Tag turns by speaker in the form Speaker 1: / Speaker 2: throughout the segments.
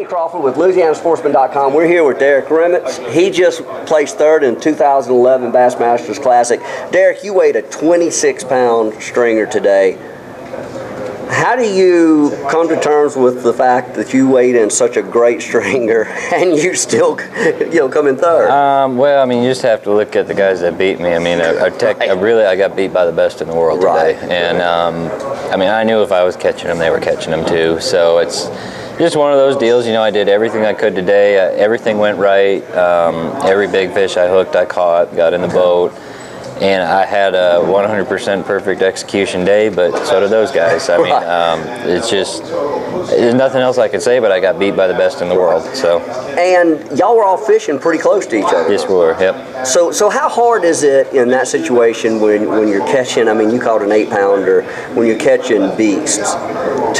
Speaker 1: Crawford with LouisianaSportsman.com. We're here with Derek Remitz. He just placed third in 2011 Bassmasters Classic. Derek, you weighed a 26-pound stringer today. How do you come to terms with the fact that you weighed in such a great stringer and you still, come in third?
Speaker 2: Well, I mean, you just have to look at the guys that beat me. I mean, I got beat by the best in the world today. And, I mean, I knew if I was catching them, they were catching them too. So it's just one of those deals. I did everything I could today. Everything went right. Every big fish I hooked, I caught, got in the boat. And I had a 100% perfect execution day, but so did those guys. I mean, there's nothing else I could say, but I got beat by the best in the world. So.
Speaker 1: And y'all were all fishing pretty close to each other.
Speaker 2: Yes, we were. Yep.
Speaker 1: So how hard is it in that situation when you're catching? I mean, you caught an 8-pounder. When you're catching beasts,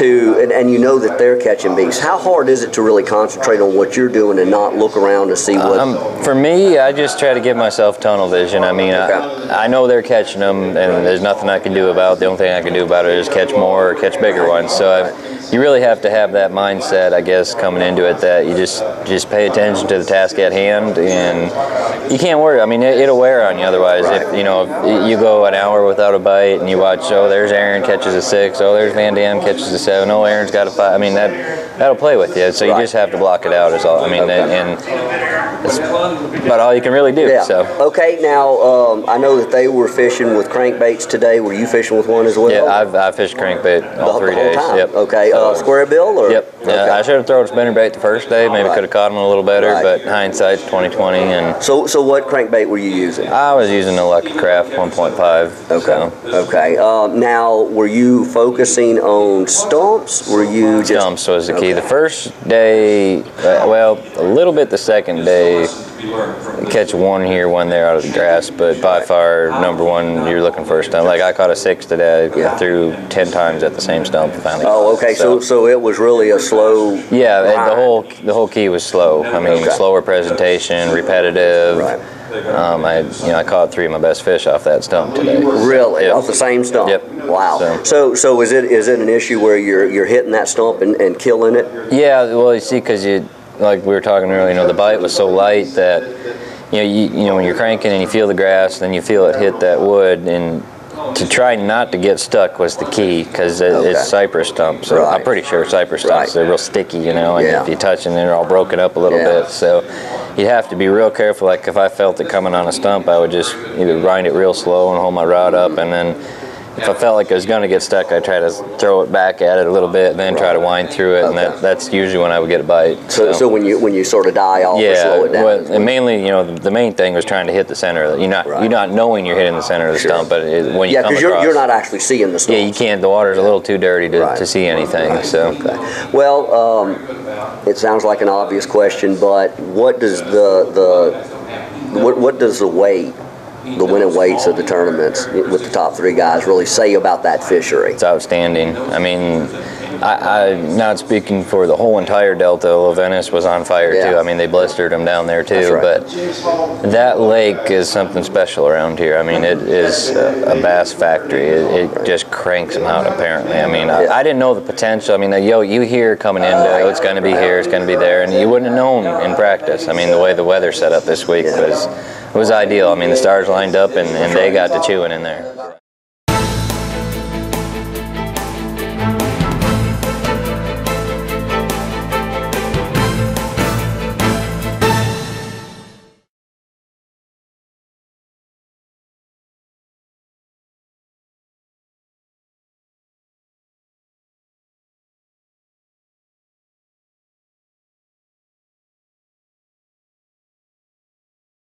Speaker 1: and you know that they're catching beasts. How hard is it to really concentrate on what you're doing and not look around to see what?
Speaker 2: For me, I just try to give myself tunnel vision. I mean, I know they're catching them, and there's nothing I can do about it. The only thing I can do about it is catch more or catch bigger ones. So you really have to have that mindset, I guess, coming into it, that you just pay attention to the task at hand, and you can't worry. I mean, it'll wear on you otherwise. Right. If you go an hour without a bite and you watch, oh, there's Aaron catches a 6, oh, there's VanDam catches a 7, oh, Aaron's got a 5. I mean, that'll play with you. So you just have to block it out. Is all. I mean, and that's about all you can really do.
Speaker 1: Yeah.
Speaker 2: So.
Speaker 1: Okay. Now I know that they were fishing with crankbaits today. Were you fishing with one as well?
Speaker 2: Yeah, I fished crankbait all 3 days.
Speaker 1: Time.
Speaker 2: Yep.
Speaker 1: Okay. Square bill or?
Speaker 2: Yep.
Speaker 1: Okay.
Speaker 2: I should have thrown a spinnerbait the first day. Maybe could have caught them a little better, but hindsight's 20/20. And
Speaker 1: so what crankbait were you using?
Speaker 2: I was using the Lucky Craft 1.5.
Speaker 1: Okay.
Speaker 2: So.
Speaker 1: Okay. Now, were you focusing on stumps? Were you just
Speaker 2: stumps was the key. The first day, well, a little bit the second day. Catch one here, one there out of the grass, but by far number one, you're looking for a stump. Like I caught a 6 today. I threw 10 times at the same stump and finally.
Speaker 1: Oh, okay. So it was really a slow.
Speaker 2: Yeah, the whole key was slow. I mean, slower presentation, repetitive.
Speaker 1: Right.
Speaker 2: I caught 3 of my best fish off that stump today.
Speaker 1: Really?
Speaker 2: Yep.
Speaker 1: Off the same stump?
Speaker 2: Yep.
Speaker 1: Wow. So is it an issue where you're hitting that stump and killing it?
Speaker 2: Yeah. Well, you see, because like we were talking earlier, the bite was so light that when you're cranking and you feel the grass, then you feel it hit that wood, and to try not to get stuck was the key, because it's cypress stumps. So I'm pretty sure cypress stumps, they're real sticky, and if you touch them, they're all broken up a little bit. So you have to be real careful. Like if I felt it coming on a stump, I would just either grind it real slow and hold my rod up, and then if I felt like it was going to get stuck, I'd try to throw it back at it a little bit, and then try to wind through it, and that's usually when I would get a bite.
Speaker 1: So when you sort of die off or slow it down.
Speaker 2: Well, and mainly, the main thing was trying to hit the center of it. You're not knowing you're hitting the center of the stump, but when you come across,
Speaker 1: you're not actually seeing the stump.
Speaker 2: Yeah, you can't. The water's a little too dirty to see anything.
Speaker 1: Right.
Speaker 2: So.
Speaker 1: Okay. Well, it sounds like an obvious question, but what does what does the weight? The winning weights of the tournaments with the top 3 guys really say about that fishery?
Speaker 2: It's outstanding. I mean, I'm not speaking for the whole entire Delta. Venice was on fire too. I mean, they blistered them down there too. But that lake is something special around here. I mean, it is a bass factory. It just cranks them out, apparently. I mean, I didn't know the potential. I mean, you hear coming into it's going to be here, it's going to be there, and you wouldn't have known in practice. I mean, the way the weather set up this week was ideal. I mean, the stars lined up, and they got to chewing in there.